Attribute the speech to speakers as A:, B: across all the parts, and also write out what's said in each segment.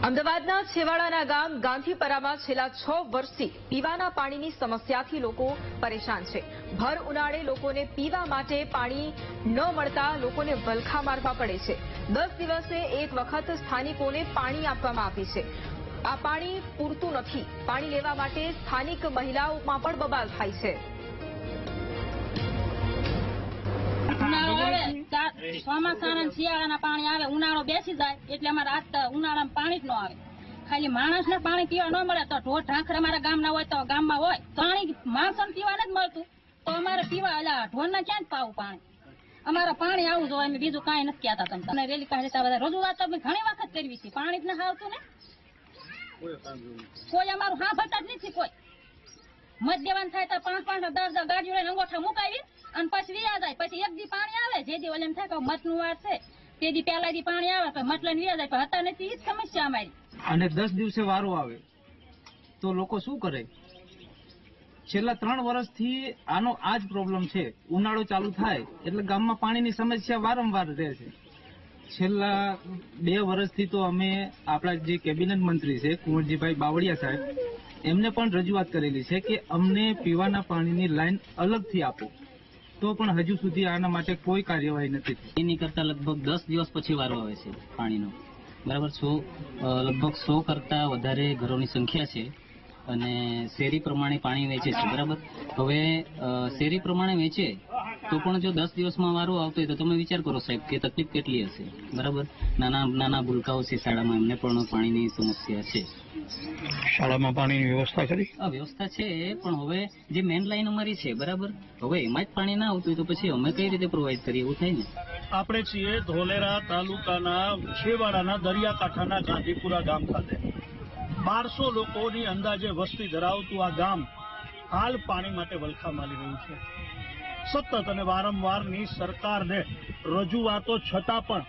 A: અમદાવાદના છેવાડાના ગામ ગાંધીપરામાં છેલ્લા 6 વર્ષથી પીવાના પાણીની સમસ્યાથી લોકો પરેશાન છે. ભર ઉનાળે લોકોને પીવા માટે પાણી ન મળતા લોકોને વલખા મારવા પડે છે. 10 દિવસે એક વખત સ્થાનિકોને પાણી આપવામાં આવે છે. આ પાણી પૂરતું નથી. પાણી લેવા માટે સ્થાનિક મહિલાઓમાં પણ બબાલ થાય છે.
B: ચોમાસાના શિયાળાના પાણી આવે, ઉનાળો બેસી જાય એટલે અમારે આજ ઉનાળામાં પાણી જ ન આવે. ખાલી માણસને પાણી પીવા ન મળે તો ઢોર ઢાંખર અમારા ગામના હોય તો ગામમાં હોય પાણી માણસોને પીવા નથી મળતું તો અમારે પીવા ઢોરના ક્યાં જ પાવું પાણી. અમારે પાણી આવું જોઈએ, અમે બીજું કાંઈ નથી કહેતા. તમને રેલી કાઢી બધા રજૂઆત અમે ઘણી વખત કરવી છે, પાણી જ ના આવતું ને કોઈ અમારું હા ભરતા જ નથી. કોઈ મત દેવાનું થાય તો 5-5 10 ગાડીઓ અંગોઠા મુકાવી અને પછી વ્યા જાય. પછી એક દી પાણી આવે, જે દી એમ થાય કે મત નું વાર છે તે દી પહેલા દી પાણી આવે તો મત લઈને વ્યા જાય. પણ હતા નથી, એ જ સમસ્યા અમારી.
C: અને 10 દિવસે વારો આવે તો લોકો શું કરે? છેલ્લા 3 વર્ષથી આનો આ જ પ્રોબ્લેમ છે. ઉનાળો ચાલુ થાય એટલે ગામમાં પાણીની સમસ્યા વારંવાર રહે છે. છેલ્લા 2 વર્ષથી તો અમે આપણા જે કેબિનેટ મંત્રી છે કુંવરજીભાઈ બાવળિયા સાહેબ, એમને પણ રજૂઆત કરેલી છે કે અમને પીવાના પાણીની લાઈન અલગથી આપો, તો પણ હજુ સુધી આના માટે કોઈ કાર્યવાહી નથી થઈ.
D: એની કરતા લગભગ 10 દિવસ પછી વારો આવે છે પાણીનો. બરાબર, લગભગ 100 કરતા વધારે ઘરોની સંખ્યા છે અને શેરી પ્રમાણે પાણી વેચે છે. બરાબર, હવે શેરી પ્રમાણે વેચે તો પણ જો 10 દિવસમાં વારો આવતો હોય તો તમે વિચાર કરો સાહેબ કે તકલીફ કેટલી હશે. બરાબર, નાના ભૂલકાઓ છે શાળામાં, એમને પણ પાણીની સમસ્યા છે.
E: શાળામાં પાણીની વ્યવસ્થા કરી?
D: વ્યવસ્થા છે, પણ હવે જે મેન લાઈન અમારી છે, બરાબર, હવે એમાં જ પાણી ના આવતું હોય તો પછી અમે કઈ રીતે પ્રોવાઈડ કરીએ? એવું થાય ને.
E: આપણે છીએ ધોલેરા તાલુકાના છેવાડાના દરિયાકાંઠાના ગાંધીપુરા ગામ ખાતે. 1200 લોકોની અંદાજે વસ્તી ધરાવતું આ ગામ હાલ પાણી માટે વલખા મારી રહ્યું છે. સતત અને વારંવારની સરકારને રજૂઆતો છતાં પણ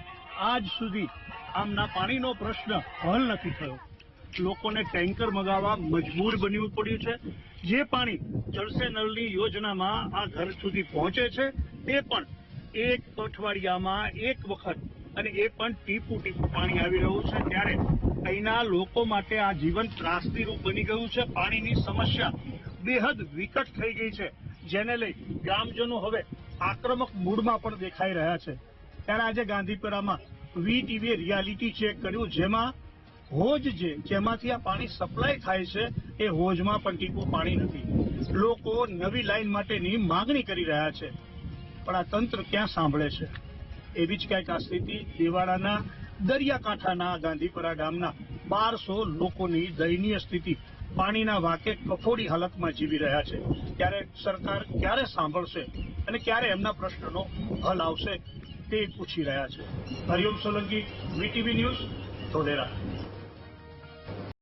E: આજ સુધી આમના પાણીનો પ્રશ્ન હલ નથી થયો. લોકોને ટેન્કર મગાવવા મજબૂર બનવું પડ્યું છે. જે પાણી જળ સે નળની યોજનામાં આ ઘર સુધી પહોંચે છે તે પણ એક અઠવાડિયામાં એક વખત, અને એ પણ ટીપું પાણી આવી રહ્યું છે. ત્યારે અહીંના લોકો માટે આ જીવન ત્રાસદીરૂપ બની ગયું છે. પાણીની સમસ્યા બેહદ વિકટ થઈ ગઈ છે, જેને લઈ ગ્રામજનો હવે આક્રમક મૂડમાં પણ દેખાઈ રહ્યા છે. ત્યારે આજે ગાંધીપરામાં વીટીવીએ રિયાલિટી ચેક કર્યું, જેમાં હોજ જેમાંથી આ પાણી સપ્લાય થાય છે એ હોજમાં પણ ટીપું પાણી નથી. લોકો નવી લાઈન માટેની માંગણી કરી રહ્યા છે, પણ આ તંત્ર ક્યાં સાંભળે છે? એવી જ ક્યાંક આ સ્થિતિ દેવાડાના દરિયાકાંઠાના ગાંધીપરા ગામના 1200 લોકોની દયનીય સ્થિતિ પાણીના વાકે કફોડી હાલતમાં જીવી રહ્યા છે. ત્યારે સરકાર ક્યારે સાંભળશે અને ક્યારે એમના પ્રશ્નનો હલ આવશે તે પૂછી રહ્યા છે. Hariom Solanki, VTV news, Dholera.